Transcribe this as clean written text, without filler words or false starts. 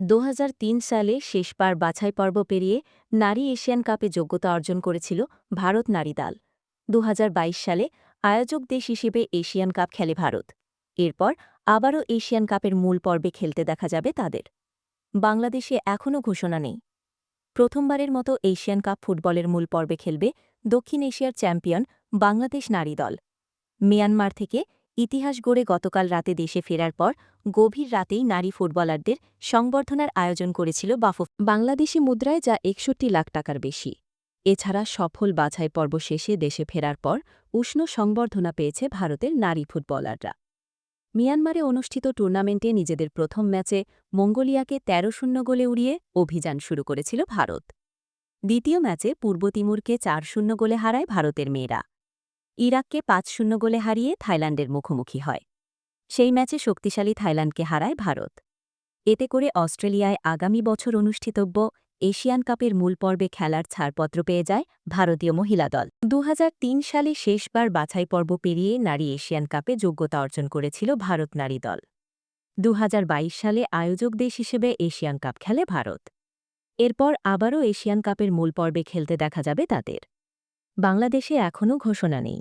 ২০০৩ সালে শেষবার বাছাই পর্ব পেরিয়ে নারী এশিয়ান কাপে যোগ্যতা অর্জন করেছিল ভারত নারী দল। ২০২২ সালে আয়োজক দেশ হিসেবে এশিয়ান কাপ খেলে ভারত। এরপর আবারও এশিয়ান কাপের মূল পর্বে খেলতে দেখা যাবে তাদের। বাংলাদেশে এখনও ঘোষণা নেই। প্রথমবারের মতো এশিয়ান কাপ ফুটবলের মূল পর্বে খেলবে দক্ষিণ এশিয়ার চ্যাম্পিয়ন বাংলাদেশ নারী দল। মিয়ানমার থেকে ইতিহাস গড়ে গতকাল রাতে দেশে ফেরার পর গভীর রাতেই নারী ফুটবলারদের সংবর্ধনার আয়োজন করেছিল বাফুফে। বাংলাদেশি মুদ্রায় যা ৬১ লাখ টাকার বেশি। এছাড়া সফল বাছাই পর্ব শেষে দেশে ফেরার পর উষ্ণ সংবর্ধনা পেয়েছে ভারতের নারী ফুটবলাররা। মিয়ানমারে অনুষ্ঠিত টুর্নামেন্টে নিজেদের প্রথম ম্যাচে মঙ্গোলিয়াকে ১৩-০ গোলে উড়িয়ে অভিযান শুরু করেছিল ভারত। দ্বিতীয় ম্যাচে পূর্ব তিমুরকে ৪-০ গোলে হারায় ভারতের মেয়েরা। ইরাককে ৫-০ গোলে হারিয়ে থাইল্যান্ডের মুখোমুখি হয়। সেই ম্যাচে শক্তিশালী থাইল্যান্ডকে হারায় ভারত। এতে করে অস্ট্রেলিয়ায় আগামী বছর অনুষ্ঠিতব্য এশিয়ান কাপের মূল পর্বে খেলার ছাড়পত্র পেয়ে যায় ভারতীয় মহিলা দল। ২০০৩ সালে শেষবার বাছাই পর্ব পেরিয়ে নারী এশিয়ান কাপে যোগ্যতা অর্জন করেছিল ভারত নারী দল। ২০২২ সালে আয়োজক দেশ হিসেবে এশিয়ান কাপ খেলে ভারত। এরপর আবারও এশিয়ান কাপের মূল পর্বে খেলতে দেখা যাবে তাদের। বাংলাদেশে এখনও ঘোষণা নেই।